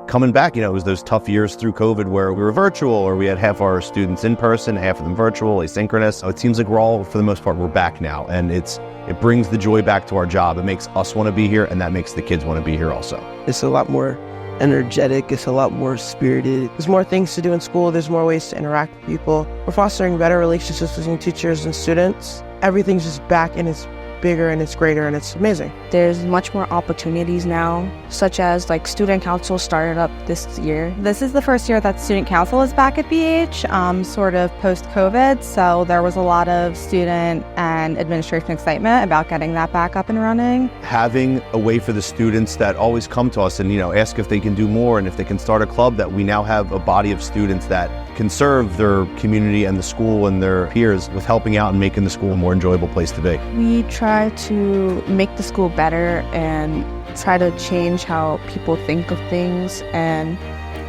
coming back, it was those tough years through COVID where we were virtual, or we had half our students in person, half of them virtual, asynchronous. So it seems like we're all, for the most part, we're back now. And it brings the joy back to our job. It makes us want to be here, and that makes the kids want to be here also. It's a lot more energetic. It's a lot more spirited. There's more things to do in school. There's more ways to interact with people. We're fostering better relationships between teachers and students. Everything's just back, and it's bigger and it's greater and it's amazing. There's much more opportunities now, such as student council started up this year. This is the first year that student council is back at BH, sort of post-COVID. So there was a lot of student and administration excitement about getting that back up and running. Having a way for the students that always come to us and, ask if they can do more and if they can start a club, that we now have a body of students that can serve their community and the school and their peers with helping out and making the school a more enjoyable place to be. We try to make the school better and try to change how people think of things and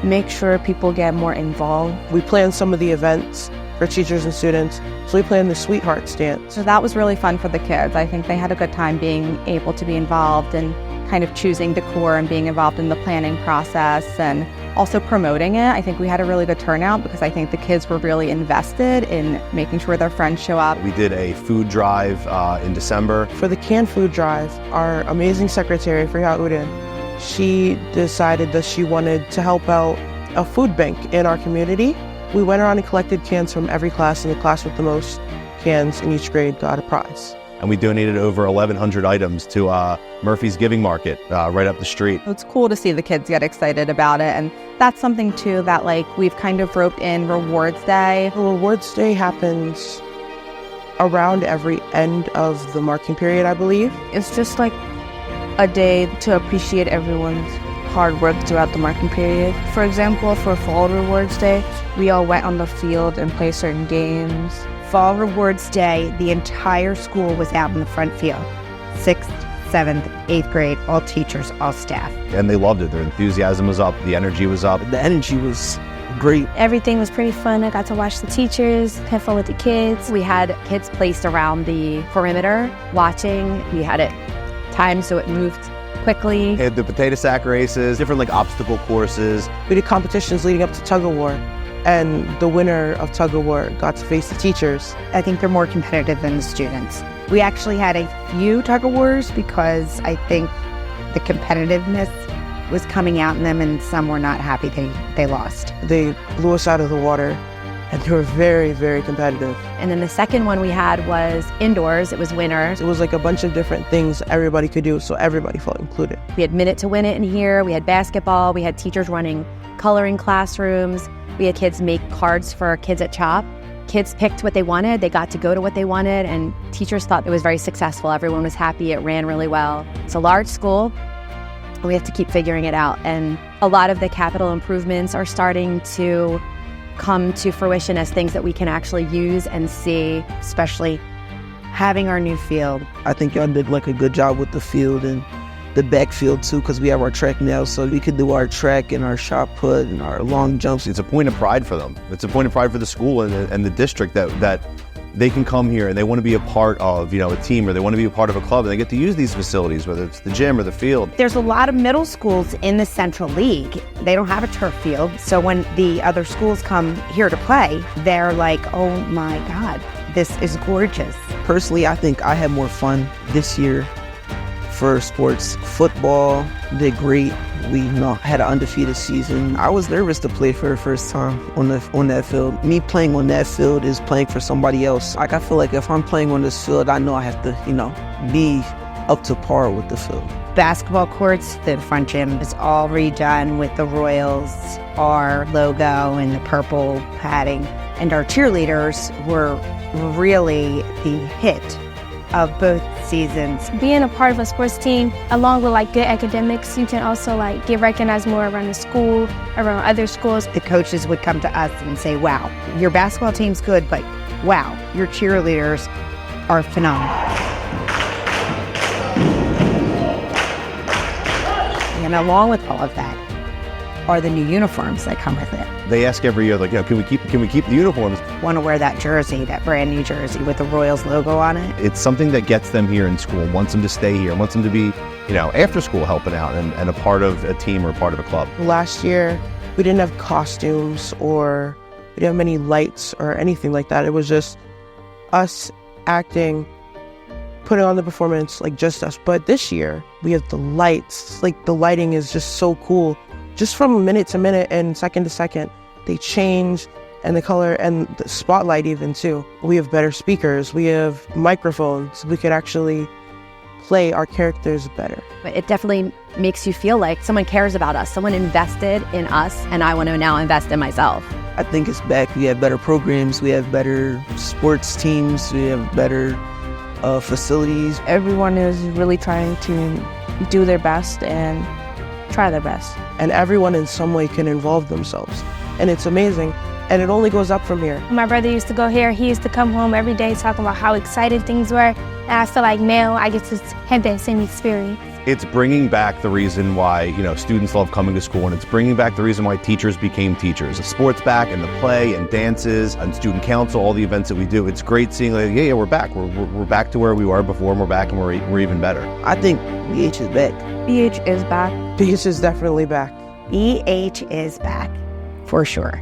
make sure people get more involved. We plan some of the events for teachers and students. So we planned the Sweethearts Dance. So that was really fun for the kids. I think they had a good time being able to be involved and kind of choosing decor and being involved in the planning process and also promoting it. I think we had a really good turnout because I think the kids were really invested in making sure their friends show up. We did a food drive in December. For the canned food drive, our amazing secretary, Freya Udin, she decided that she wanted to help out a food bank in our community. We went around and collected cans from every class, and the class with the most cans in each grade got a prize. And we donated over 1,100 items to Murphy's Giving Market right up the street. It's cool to see the kids get excited about it. And that's something, too, that we've kind of roped in Rewards Day. Rewards Day happens around every end of the marking period, I believe. It's just a day to appreciate everyone's hard work throughout the marking period. For example, for Fall Rewards Day, we all went on the field and played certain games. Fall Rewards Day, the entire school was out in the front field. 6th, 7th, 8th grade, all teachers, all staff. And they loved it. Their enthusiasm was up. The energy was up. The energy was great. Everything was pretty fun. I got to watch the teachers, have fun with the kids. We had kids placed around the perimeter watching. We had it timed so it moved quickly. We had the potato sack races, different obstacle courses. We did competitions leading up to tug of war. And the winner of tug of war got to face the teachers. I think they're more competitive than the students. We actually had a few tug of wars because I think the competitiveness was coming out in them and some were not happy they lost. They blew us out of the water and they were very, very competitive. And then the second one we had was indoors. It was winter. It was a bunch of different things everybody could do, so everybody felt included. We had Minute to Win It in here. We had basketball. We had teachers running coloring classrooms. We had kids make cards for kids at CHOP. Kids picked what they wanted. They got to go to what they wanted, and teachers thought it was very successful. Everyone was happy. It ran really well. It's a large school. We have to keep figuring it out. And a lot of the capital improvements are starting to come to fruition as things that we can actually use and see, especially having our new field. I think y'all did a good job with the field and the backfield too, because we have our track now, so we could do our track and our shot put and our long jumps. It's a point of pride for them. It's a point of pride for the school and the district that they can come here and they want to be a part of a team, or they want to be a part of a club, and they get to use these facilities, whether it's the gym or the field. There's a lot of middle schools in the Central League. They don't have a turf field, so when the other schools come here to play, they're like, oh my God, this is gorgeous. Personally, I think I had more fun this year for sports. Football did great. We had an undefeated season. I was nervous to play for the first time on that field. Me playing on that field is playing for somebody else. I feel like if I'm playing on this field, I know I have to, be up to par with the field. Basketball courts, the front gym is all redone with the Royals, our logo and the purple padding. And our cheerleaders were really the hit of both seasons. Being a part of a sports team, along with good academics, you can also get recognized more around the school, around other schools. The coaches would come to us and say, wow, your basketball team's good, but wow, your cheerleaders are phenomenal. And along with all of that are the new uniforms that come with it. They ask every year, can we keep the uniforms? Want to wear that jersey, that brand new jersey with the Royals logo on it. It's something that gets them here in school, wants them to stay here, wants them to be after school helping out and a part of a team or part of a club. Last year, we didn't have costumes or we didn't have many lights or anything like that. It was just us acting, putting on the performance, like just us. But this year, we have the lights. Like the lighting is just so cool. Just from minute to minute and second to second, they change, and the color and the spotlight even too. We have better speakers. We have microphones. We could actually play our characters better. But it definitely makes you feel like someone cares about us, someone invested in us, and I want to now invest in myself. I think it's back. We have better programs. We have better sports teams. We have better facilities. Everyone is really trying to do their best and try their best. And everyone in some way can involve themselves. And it's amazing. And it only goes up from here. My brother used to go here. He used to come home every day talking about how excited things were. And I feel like now I get to have that same experience. It's bringing back the reason why, students love coming to school, and it's bringing back the reason why teachers became teachers. The sports back and the play and dances and student council, all the events that we do. It's great seeing we're back. We're back to where we were before, and we're back and we're even better. I think BH is back. BH is back. BH is definitely back. BH is back, for sure.